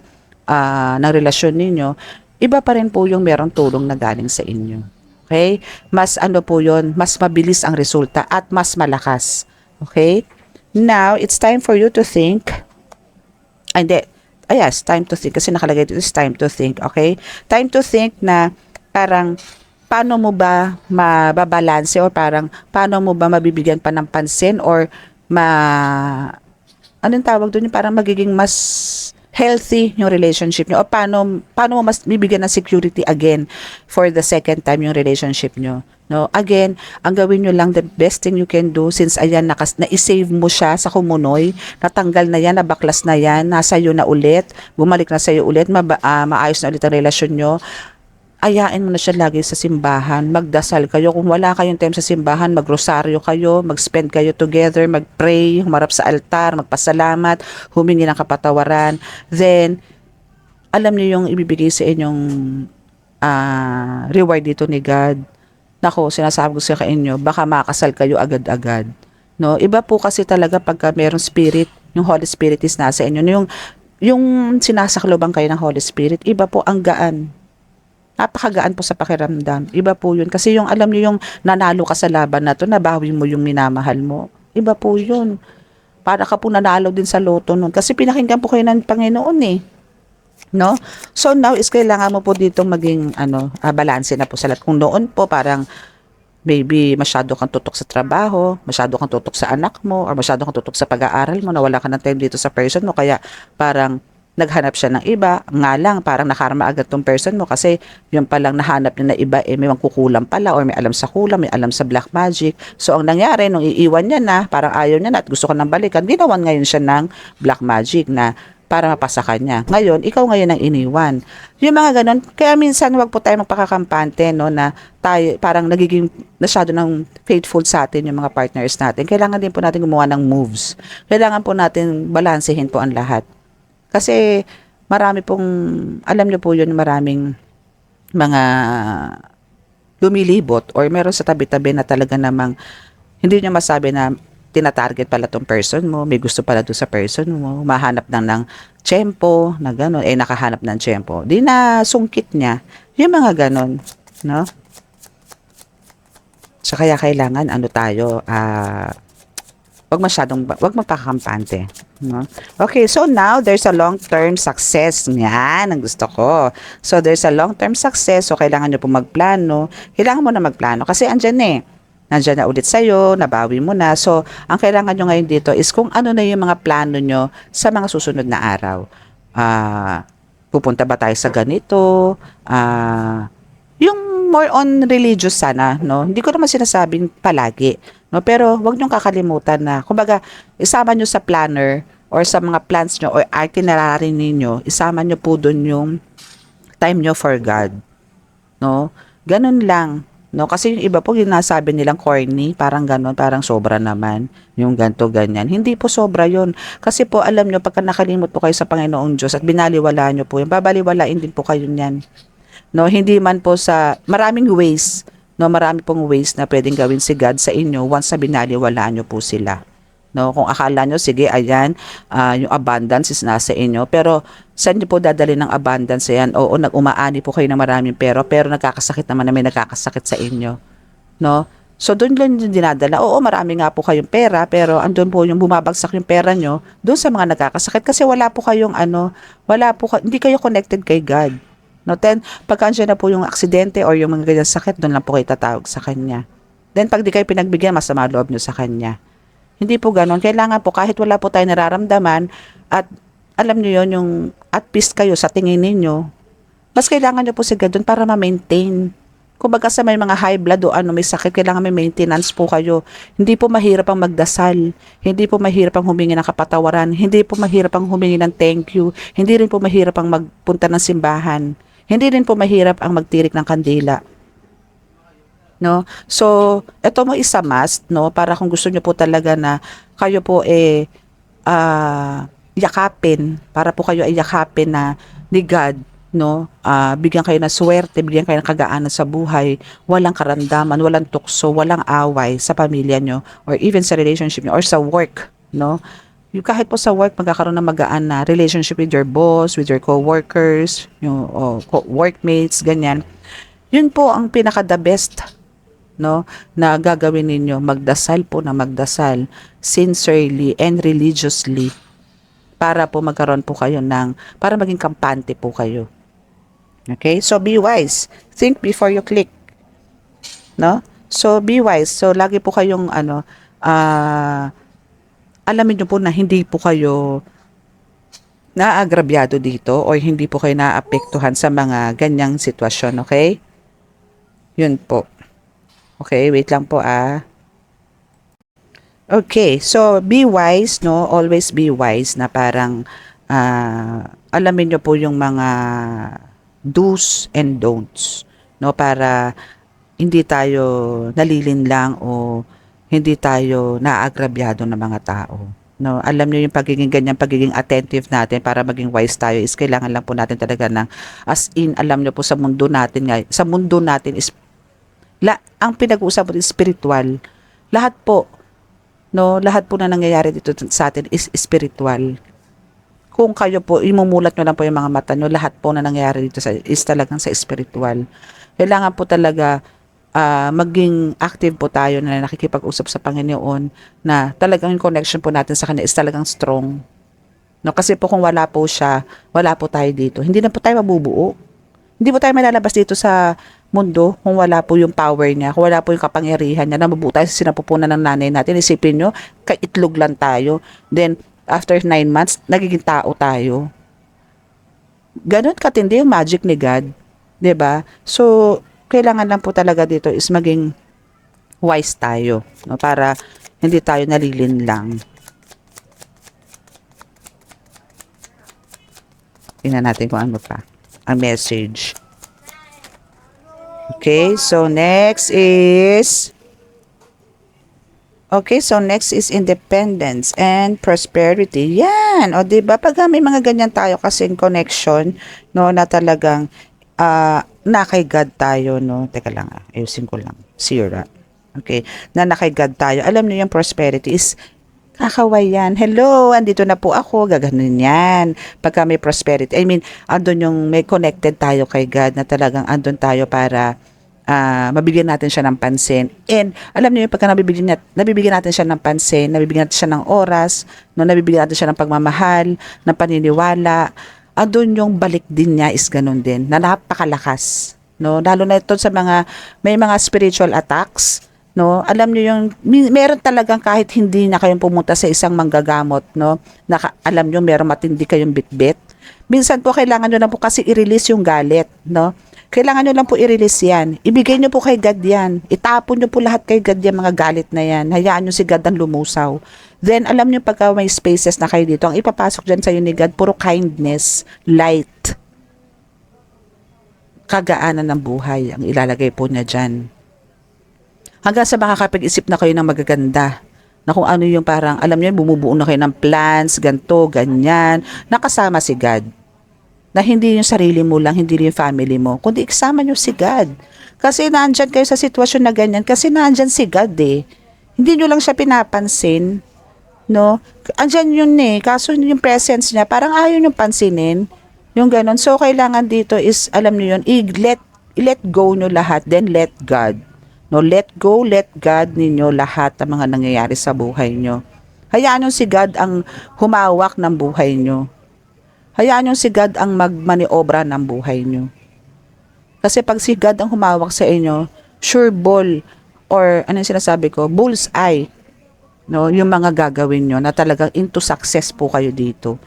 ng relasyon ninyo. Iba pa rin po yung merong tulong na galing sa inyo. Okay? Mas ano po yun, mas mabilis ang resulta at mas malakas. Okay? Now, it's time for you to think. Yes, time to think. Kasi nakalagay dito is time to think. Okay? Time to think na parang paano mo ba mababalanse or parang paano mo ba mabibigyan pa ng pansin or anong tawag doon, yung parang magiging mas healthy yung relationship nyo, o paano mo mas bibigyan ng security again for the second time yung relationship nyo, no? Again, ang gawin nyo lang, the best thing you can do, since ayan na-save mo siya sa kumunoy, natanggal na yan, nabaklas na yan, nasa iyo na ulit, bumalik na sa iyo ulit, maayos na ulit ang relasyon nyo. Ayain mo na siya lagi sa simbahan, magdasal kayo. Kung wala kayong time sa simbahan, magrosaryo kayo, mag-spend kayo together, mag-pray, humarap sa altar, magpasalamat, humingi ng kapatawaran. Then, alam niyo yung ibibigay sa inyong reward dito ni God. Nako, sinasabi ko sa inyo, baka makasal kayo agad-agad. No? Iba po kasi talaga pagka merong spirit, yung Holy Spirit is nasa inyo. Yung sinasakloban kayo ng Holy Spirit, iba po ang gaan. Napakagaan po sa pakiramdam. Iba po yun. Kasi yung alam niyo yung nanalo ka sa laban na to, nabawi mo yung minamahal mo. Iba po yun. Para ka po nanalo din sa loto nun. Kasi pinakinggan po kayo ng Panginoon eh. No? So now is kailangan mo po dito maging balanse na po sa lahat. Kung noon po parang maybe masyado kang tutok sa trabaho, masyado kang tutok sa anak mo, or masyado kang tutok sa pag-aaral mo, nawala ka ng time dito sa person mo, kaya parang naghanap siya ng iba, nga lang parang nakarma agad tong person mo kasi yung palang nahanap niya na iba may kukulang pala or may alam sa kulang, may alam sa black magic. So ang nangyari nung iiwan niya na, parang ayaw niya na at gusto ka nang balikan, ginawan ngayon siya ng black magic na para mapasa ka niya. Ngayon, ikaw ngayon ang iniwan. Yung mga ganon, kaya minsan wag po tayo magpakakampante, no, na tayo parang nagiging masyado ng faithful sa atin yung mga partners natin. Kailangan din po natin gumawa ng moves. Kailangan po natin balansehin po ang lahat. Kasi marami pong, alam niyo po yun, maraming mga lumilibot or meron sa tabi-tabi na talaga namang hindi nyo masabi na tinatarget pala tong person mo, may gusto pala doon sa person mo, mahanap ng tiyempo, na gano'n, nakahanap ng tiyempo. Di na sungkit niya, yung mga gano'n, no? So, kaya kailangan, wag magpakakampante. No? Okay, so now, there's a long-term success. Yan, ang gusto ko. So, there's a long-term success. So, kailangan nyo po magplano. Kailangan mo na magplano. Kasi andyan Nandyan na ulit sa'yo, nabawi mo na. So, ang kailangan nyo ngayon dito is kung ano na yung mga plano nyo sa mga susunod na araw. Pupunta ba tayo sa ganito? Yung more on religious sana, no? Hindi ko naman sinasabing palagi, no? Pero wag niyong kakalimutan na, kumbaga, isama niyo sa planner or sa mga plans niyo or itinerary ninyo, isama niyo po doon yung time niyo for God, no? Ganun lang, no? Kasi yung iba po ginasabi nilang corny, parang ganun, parang sobra naman, yung ganto ganyan. Hindi po sobra yon. Kasi po, alam niyo, pagka nakalimot po kayo sa Panginoong Diyos at binaliwala niyo po yun, babaliwalain din po kayo niyan. No, hindi man po sa maraming ways, no, marami pong ways na pwedeng gawin si God sa inyo once na binaliwalaan nyo po sila. No, kung akala nyo, sige, ayan, yung abundance is nasa inyo, pero saan nyo po dadali ng abundance yan? Oo, nag-umaani po kayo ng maraming pero nagkakasakit naman na may nagkakasakit sa inyo. No? So, doon lang yung dinadala. Oo, marami nga po kayong pera, pero andun po yung bumabagsak yung pera nyo, doon sa mga nagkakasakit, kasi wala po kayong hindi kayo connected kay God. No, then, pagka andyan na po yung aksidente or yung mga ganyan sakit, doon lang po kayo tatawag sa Kanya. Then, pag di kayo pinagbigyan, masama loob nyo sa Kanya. Hindi po ganon. Kailangan po, kahit wala po tayo nararamdaman, at alam nyo yun, yung at peace kayo sa tingin ninyo, mas kailangan nyo po si God doon para ma-maintain. Kumbaga sa may mga high blood o may sakit, kailangan may maintenance po kayo. Hindi po mahirap ang magdasal. Hindi po mahirap ang humingi ng kapatawaran. Hindi po mahirap ang humingi ng thank you. Hindi rin po mahirap ang magpunta ng simbahan. Hindi rin po mahirap ang magtirik ng kandila. No? So, ito mo isa must, no? Para kung gusto niyo po talaga na kayo po yakapin, para po kayo ay yakapin na ni God, no? Bigyan kayo ng swerte, bigyan kayo ng kagaanan sa buhay, walang karamdaman, walang tukso, walang away sa pamilya nyo, or even sa relationship nyo, or sa work, no? Yung kahit po sa work, magkakaroon ng magaan na relationship with your boss, with your co-workers, yung workmates, ganyan. Yun po ang pinaka-the best, no, na gagawin ninyo. Magdasal po na magdasal, sincerely and religiously, para po magkaroon po kayo para maging kampante po kayo. Okay? So, be wise. Think before you click. No? So, be wise. So, lagi po kayong, alamin nyo po na hindi po kayo naagrabyado dito or hindi po kayo naapektuhan sa mga ganyang sitwasyon, okay? Yun po. Okay, wait lang po Okay, so be wise, no? Always be wise na parang alamin nyo po yung mga do's and don'ts, no? Para hindi tayo nalilinlang o hindi tayo naagrabyado ng mga tao. No, alam niyo yung pagiging attentive natin para maging wise tayo is kailangan lang po natin talaga as in, alam niyo po sa mundo natin is ang pinag-uusapan is spiritual. Lahat po na nangyayari dito sa atin is spiritual. Kung kayo po, imumulat nyo lang po yung mga mata nyo, lahat po na nangyayari dito is talagang sa spiritual. Kailangan po talaga maging active po tayo na nakikipag-usap sa Panginoon na talagang yung connection po natin sa Kanya is talagang strong. No, kasi po kung wala po siya, wala po tayo dito. Hindi na po tayo mabubuo. Hindi po tayo malalabas dito sa mundo kung wala po yung power niya, kung wala po yung kapangyarihan niya, na mabuo tayo sa sinapupunan ng nanay natin. Isipin nyo, kaitlog lang tayo. Then, after 9 months, nagiging tao tayo. Ganon katindi yung magic ni God. 'Di ba? So, kailangan lang po talaga dito is maging wise tayo, no? Para hindi tayo nalilinlang. Tingnan natin kung ano pa ang message. Okay, so next is independence and prosperity. Yan. O, diba? Pag may mga ganyan tayo kasing connection, no, na talagang na kay God tayo, no. Teka lang, ayusin ko lang. Sira. Okay. Na kay God tayo. Alam niyo yung prosperity is kakaway yan. Hello, andito na po ako. Gaganon yan. Pagka may prosperity. I mean, andun yung may connected tayo kay God na talagang andun tayo para mabigyan natin siya ng pansin. And alam niyo yung pagka nabibigyan natin siya ng pansin, nabibigyan natin siya ng oras, no, nabibigyan natin siya ng pagmamahal, ng paniniwala, andun yung balik din niya is ganun din, na napakalakas. No? Lalo na ito sa may mga spiritual attacks, no, alam niyo yung meron talagang kahit hindi na kayong pumunta sa isang manggagamot, no, alam niyo meron matindi kayong bitbit. Minsan po kailangan niyo na po kasi i-release yung galit, no. Kailangan niyo lang po i-release yan. Ibigay niyo po kay God yan. Itapon niyo po lahat kay God yan, mga galit na yan. Hayaan niyo si God ang lumusaw. Then alam niyo pagka may spaces na kayo dito, ang ipapasok dyan sa iyo ni God, puro kindness, light, kagaanan ng buhay ang ilalagay po niya dyan. Hanggang sa makakapag-isip na kayo ng magaganda, na kung ano yung parang, alam niyo, bumubuo na kayo ng plans, ganto, ganyan, nakasama si God. Na hindi yung sarili mo lang, hindi yung family mo, kundi kasama niyo si God. Kasi nandyan kayo sa sitwasyon na ganyan, kasi nandyan si God eh. Hindi niyo lang siya pinapansin, no? Andyan yun eh, kaso yung presence niya, parang ayaw niyong pansinin, yung ganon. So, kailangan dito is, alam niyo yun, i-let go niyo lahat, then let God. No, let go, let God ninyo lahat ng mga nangyayari sa buhay nyo. Hayaan nyo si God ang humawak ng buhay nyo. Hayaan nyo si God ang magmaniobra ng buhay nyo. Kasi pag si God ang humawak sa inyo, sure ball, or ano yung sinasabi ko, bull's eye, no, yung mga gagawin nyo na talagang into success po kayo dito.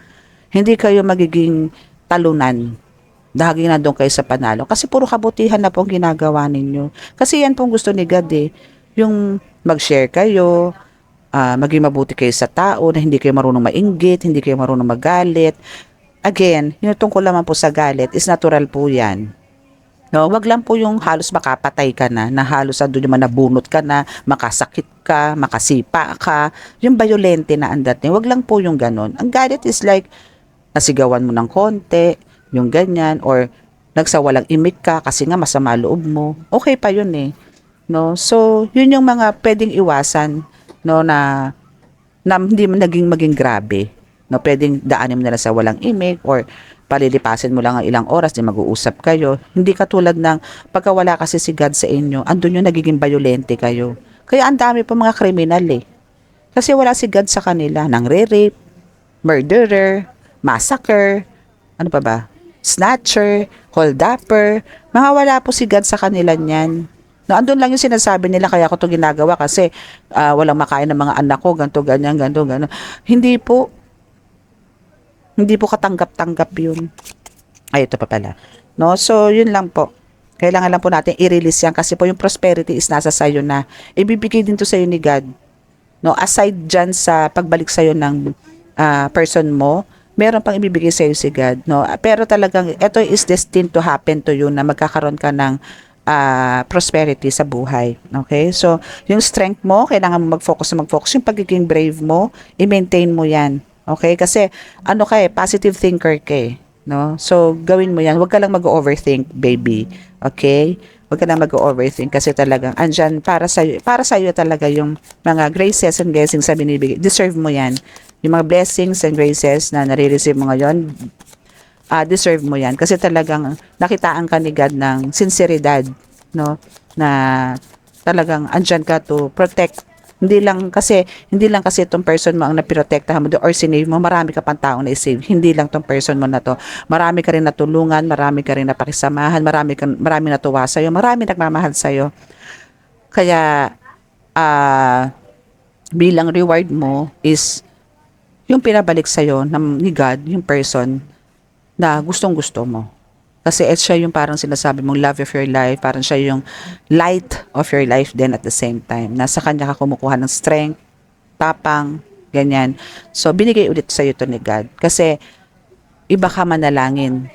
Hindi kayo magiging talunan. Dahil na doon kayo sa panalo. Kasi puro kabutihan na po ang ginagawa ninyo. Kasi yan pong gusto ni God eh. Yung mag-share kayo, maging mabuti kayo sa tao, na hindi kayo marunong mainggit, hindi kayo marunong magalit. Again, yung tungkol naman po sa galit is natural po yan. No, wag lang po yung halos makapatay ka na halos doon yung nabunot ka na, makasakit ka, makasipa ka, yung violente na andat niya. Wag lang po yung ganon. Ang galit is like, nasigawan mo ng konti, yung ganyan, or nagsawalang imik ka kasi nga masama loob mo, okay pa yun eh. No? So, yun yung mga pwedeng iwasan, no, na hindi mo maging grabe. No? Pwedeng daanin mo na lang sa walang imik, or palilipasin mo lang ang ilang oras, di mag-uusap kayo. Hindi katulad ng pagkawala kasi si God sa inyo, andun yung nagiging violente kayo. Kaya ang dami po mga kriminal eh. Kasi wala si God sa kanila, nang rape, murderer, massacre, ano pa ba? Snatcher, holdupper, mga wala po si God sa kanila niyan. No, andun lang yung sinasabi nila, kaya ko to ginagawa kasi walang makain ng mga anak ko, ganto, ganyan, ganto, ganyan. Hindi po katanggap-tanggap yun. Ay, ito pa pala. No, so yun lang po. Kailangan lang po natin i-release yan kasi po yung prosperity is nasa sayo na. Ibibigay din to sayo ni God. No, aside dyan sa pagbalik sayo ng person mo, meron pang ibibigay sa iyo si God, no? Pero talagang ito is destined to happen to you na magkakaroon ka ng prosperity sa buhay. Okay? So, yung strength mo, kailangan mo mag-focus. Yung pagiging brave mo, i-maintain mo yan. Okay? Kasi, ano ka eh, positive thinker ka eh. No? So, gawin mo yan. Huwag ka lang mag-overthink, baby. Okay? Huwag ka lang mag-overthink kasi talagang andyan para sa iyo talaga yung mga graces and blessings na binibigay. Deserve mo yan. Yung mga blessings and graces na nare-receive mo ngayon, deserve mo yan. Kasi talagang nakitaan ka ni God ng sinseridad, no? Na talagang andyan ka to protect. Hindi lang kasi itong person mo ang naprotektahan mo or sinave mo, marami ka pang taong na-save. Hindi lang itong person mo na to. Marami ka rin natulungan, marami ka rin napakisamahan, marami natuwa sa'yo, marami nagmamahal sa'yo. Kaya, bilang reward mo is yung pinabalik sa'yo ni God, yung person na gustong-gusto mo. Kasi siya yung parang sinasabi mong love of your life, parang siya yung light of your life then at the same time. Nasa kanya ka kumukuha ng strength, tapang, ganyan. So, binigay ulit sa'yo to ni God. Kasi, iba ka manalangin,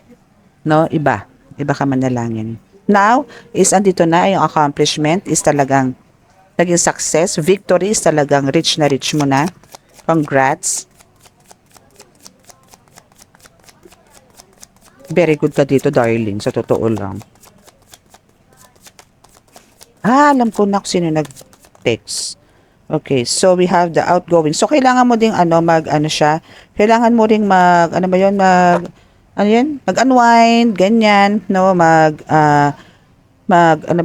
no? Iba ka manalangin. Now, is andito na yung accomplishment is talagang naging success. Victory is talagang rich na rich mo na. Congrats. Very good ka dito, darling. Sa totoo lang. Alam ko na kung sino nag-text. Okay, so we have the outgoing. So, kailangan mo ding mag-ano siya. Kailangan mo ring ano ba yun, mag-unwind, ganyan, no? Ano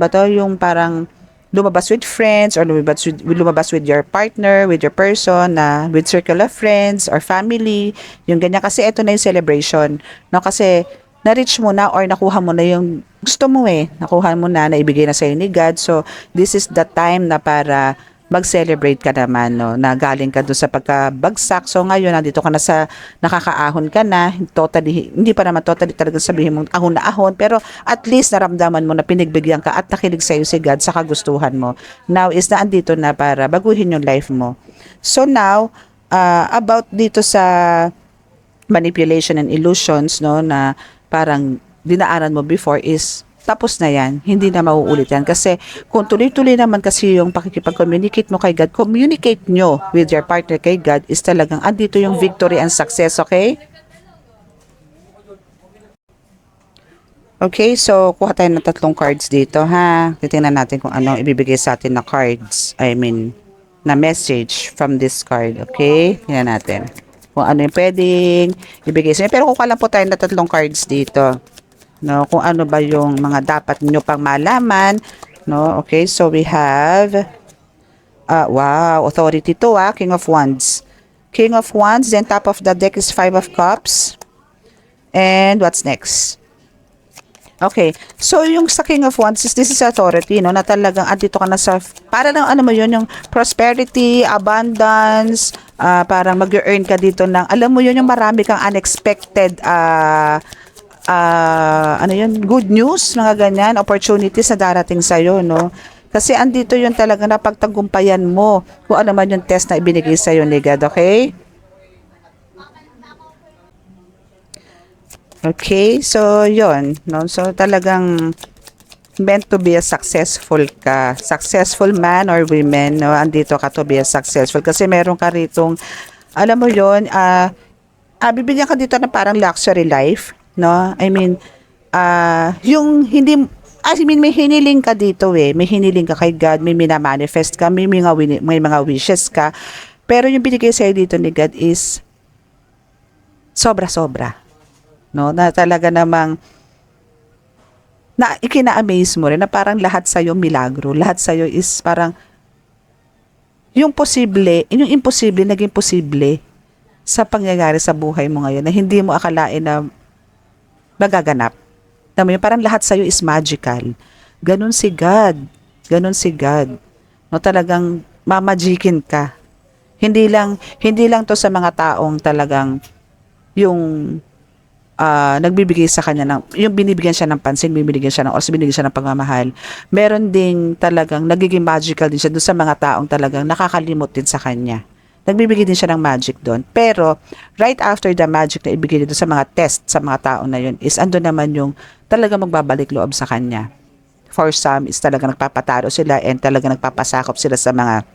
ba to, yung parang lumabas with friends or lumabas with your partner, with your person, with circle of friends or family, yung ganyan. Kasi ito na yung celebration, no? Kasi na-reach mo na or nakuha mo na yung gusto mo nakuha mo na ibigay na sa'yo ni God. So, this is the time na para mag-celebrate ka naman, no? Na galing ka doon sa pagkabagsak. So, ngayon, nandito ka na sa nakakaahon ka na. Totally, hindi pa naman totally talaga sabihin mong ahon na ahon. Pero at least naramdaman mo na pinigbigyan ka at nakinig sa'yo si God sa kagustuhan mo. Now is na andito na para baguhin yung life mo. So, now, about dito sa manipulation and illusions, no, na parang dinaanan mo before is tapos na yan. Hindi na mauulit yan. Kasi kung tuloy-tuloy naman kasi yung pakikipag-communicate mo kay God, communicate nyo with your partner kay God is talagang andito yung victory and success, okay? Okay, so kuha tayo ng 3 cards dito, ha? Titingnan natin kung anong ibibigay sa atin na cards. I mean, na message from this card, okay? Tingnan natin kung ano yung pwedeng ibigay sa inyo. Pero kuha lang po tayo ng 3 cards dito. No, kung ano ba yung mga dapat niyo pang malaman, no? Okay, so we have wow, authority to, King of Wands. King of Wands, then top of the deck is 5 of Cups. And what's next? Okay, so yung sa King of Wands, this is authority, no, na talagang andito ka na sa, para lang ano mo yun, yung prosperity, abundance, parang mag-earn ka dito ng, alam mo yun, yung marami kang unexpected, ano yun, good news, mga ganyan, opportunities na darating sa'yo, no? Kasi andito yun talaga na pagtagumpayan mo kung ano man yung test na ibinigay sa'yo ni God, okay? Okay, so yun, no? So talagang meant to be a successful ka. Successful man or women, no? Andito ka to be a successful. Kasi meron ka ritong, alam mo yun, bibigyan ka dito ng parang luxury life, no? I mean, yung hindi, may hiniling ka dito May hiniling ka kay God, may minamanifest ka, may mga wishes ka. Pero yung binigay sa'yo dito ni God is sobra-sobra. No, na talaga namang na ikina-amaze mo rin na parang lahat sa iyo milagro, lahat sa iyo is parang yung imposible naging posible sa pangyayari sa buhay mo ngayon na hindi mo akalain na magaganap. Parang lahat sa iyo is magical. Ganun si God. Ganun si God. No, talagang mamagikin ka. Hindi lang to sa mga taong talagang yung nagbibigay sa kanya yung binibigyan siya ng pansin, binibigyan siya ng oras, binibigyan siya ng pagmamahal. Meron ding talagang nagiging magical din siya doon sa mga taong talagang nakakalimot din sa kanya. Nagbibigay din siya ng magic doon. Pero right after the magic na ibigay dito sa mga test sa mga tao na yun is ando naman yung talagang magbabalik loob sa kanya. For some is talagang nagpapataro sila and talagang nagpapasakop sila sa mga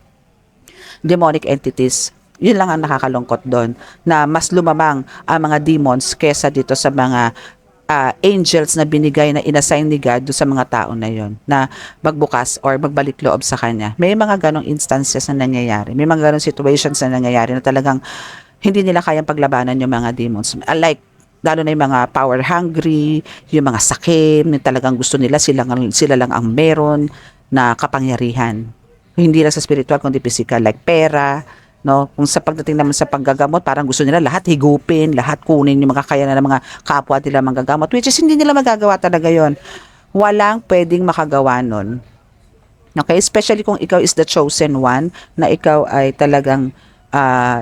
demonic entities. Yun lang ang nakakalungkot doon, na mas lumamang ang mga demons kesa dito sa mga angels na binigay na inassign ni God doon sa mga tao na yon na magbukas or magbalik loob sa kanya. May mga ganong instances na nangyayari. May mga ganong situations na nangyayari na talagang hindi nila kayang paglabanan yung mga demons. Like, lalo na yung mga power hungry, yung mga sakim, na talagang gusto nila sila lang ang meron na kapangyarihan. Hindi lang sa spiritual kundi physical, like pera, no? Kung sa pagdating naman sa paggagamot, parang gusto nila lahat higupin, lahat kunin yung mga kakayanan ng mga kapwa nila manggagamot, which is hindi nila magagawa talaga yon. Walang pwedeng makagawa nun. Okay? Especially kung ikaw is the chosen one, na ikaw ay talagang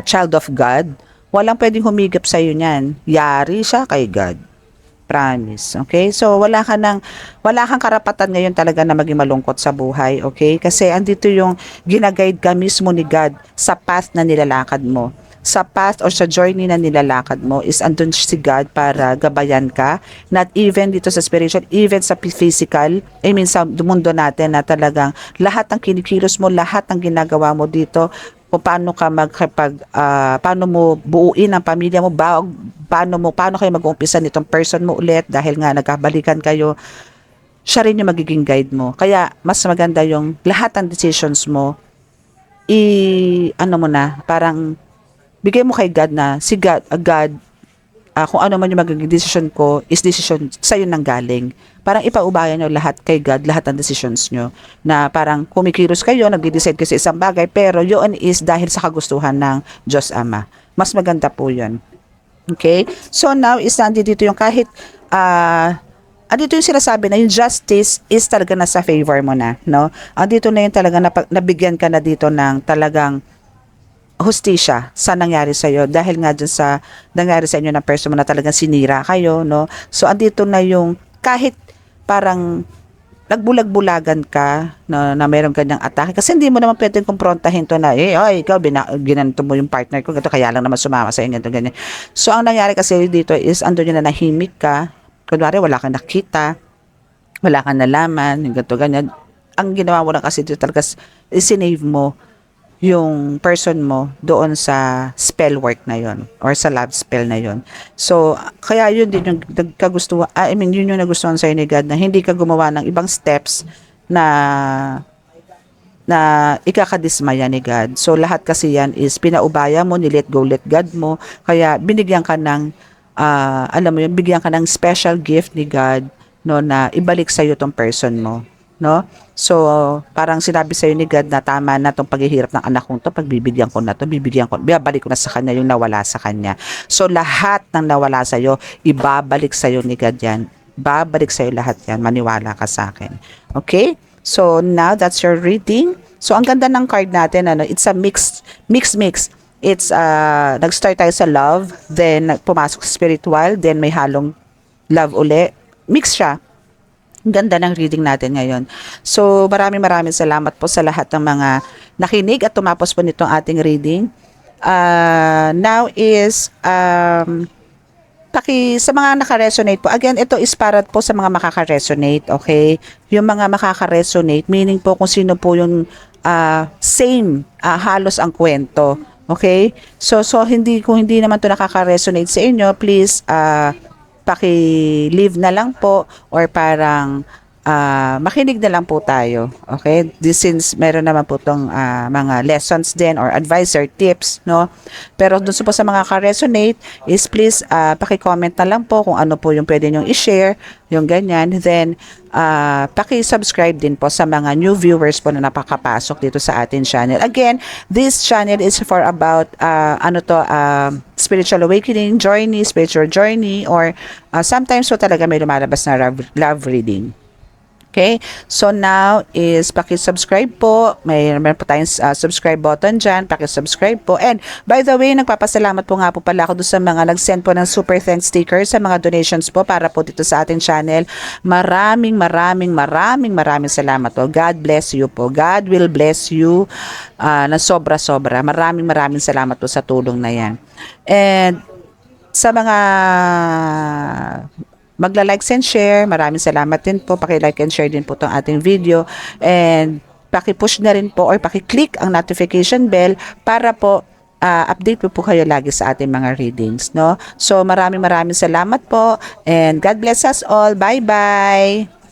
child of God, walang pwedeng humigap sa iyo niyan. Yari siya kay God. Promise. Okay? So, wala kang karapatan ngayon talaga na maging malungkot sa buhay. Okay? Kasi andito yung ginaguide ka mismo ni God sa path na nilalakad mo. sa path or sa journey na nilalakad mo is andun si God para gabayan ka. Not even dito sa spiritual, even sa physical, I mean sa mundo natin na talagang lahat ng kinikilos mo, lahat ng ginagawa mo dito, kung paano ka paano mo buuin ang pamilya mo, paano kayo mag-uumpisa nitong person mo ulit dahil nga nagkabalikan kayo, siya rin yung magiging guide mo. Kaya mas maganda yung lahat ng decisions mo ano mo na, parang bigay mo kay God na si God, kung ano man yung magiging decision ko is decision sa'yo nang galing. Parang ipaubayan nyo lahat kay God, lahat ng decisions nyo. Na parang kumikilos kayo, nagde-decide kayo sa isang bagay, pero yun is dahil sa kagustuhan ng Diyos Ama. Mas maganda po yun. Okay? So now is nandito yung kahit andito yung sinasabi na yung justice is talaga nasa favor mo na, no? Andito na yung talaga nabigyan ka na dito ng talagang hustisya sa nangyari sa iyo dahil nga dyan sa nangyari sa inyo ng person mo na talagang sinira kayo, no? So andito na yung kahit parang nagbulag-bulagan ka na mayroong ganyang atake kasi hindi mo naman pwedeng kumprontahin to na ikaw ginanto mo yung partner ko ganito kaya lang naman sumama sa inyo ganyan. So ang nangyari kasi dito is andun yun na nahimik ka. Kunwari, wala kang nakita, wala kang nalaman, yung ganito, ganyan. Ang ginawa mo lang kasi dito talaga, isinave mo yung person mo doon sa spell work na yon or sa love spell na yon. So, kaya yun din yung nagkagustuhan, yun yung nagustuhan sa'yo ni God na hindi ka gumawa ng ibang steps na ikakadismaya ni God. So, lahat kasi yan is pinaubaya mo, let God mo, kaya binigyan ka ng alam mo yun, bigyan ka ng special gift ni God, no, na ibalik sa iyo tong person mo, no? So, parang sinabi sa iyo ni God na tama na tong paghihirap ng anak kong to, pagbibigyan ko na to, babalik ko na sa kanya yung nawala sa kanya. So, lahat ng nawala sa iyo, ibabalik sa iyo ni God yan. Babalik sa iyo lahat yan, maniwala ka sa akin. Okay? So, now that's your reading. So, ang ganda ng card natin, it's a mix. It's nag-start tayo sa love, then pumasok sa spiritual, then may halong love uli. Mix siya. Ganda ng reading natin ngayon. So, maraming salamat po sa lahat ng mga nakinig at tumapos po nitong ating reading. Now is sa mga naka-resonate po. Again, ito is para po sa mga makaka-resonate, okay? Yung mga makaka-resonate, meaning po kung sino po yung same, halos ang kwento. Okay? So kung hindi naman to nakaka-resonate sa inyo, please paki-leave na lang po or parang makinig na lang po tayo. Okay? Since meron naman po tong mga lessons din or advice or tips, no? Pero dun po sa mga ka-resonate is please paki-comment na lang po kung ano po yung pwede nyong i-share, yung ganyan. Then paki-subscribe din po sa mga new viewers po na napakapasok dito sa ating channel. Again, this channel is for about spiritual awakening journey, spiritual journey, or sometimes po talaga may lumalabas na love reading. Okay? So now is paki-subscribe po. Meron po tayong subscribe button dyan. Paki-subscribe po. And by the way, nagpapasalamat po nga po pala ako doon sa mga nag-send po ng super thanks stickers sa mga donations po para po dito sa ating channel. Maraming salamat po. God bless you po. God will bless you na sobra-sobra. Maraming salamat po sa tulong na yan. And sa mga magla-likes and share, maraming salamat din po. Paki-like and share din po itong ating video. And paki-push na rin po or paki-click ang notification bell para po update po kayo lagi sa ating mga readings, no? So maraming salamat po and God bless us all. Bye-bye!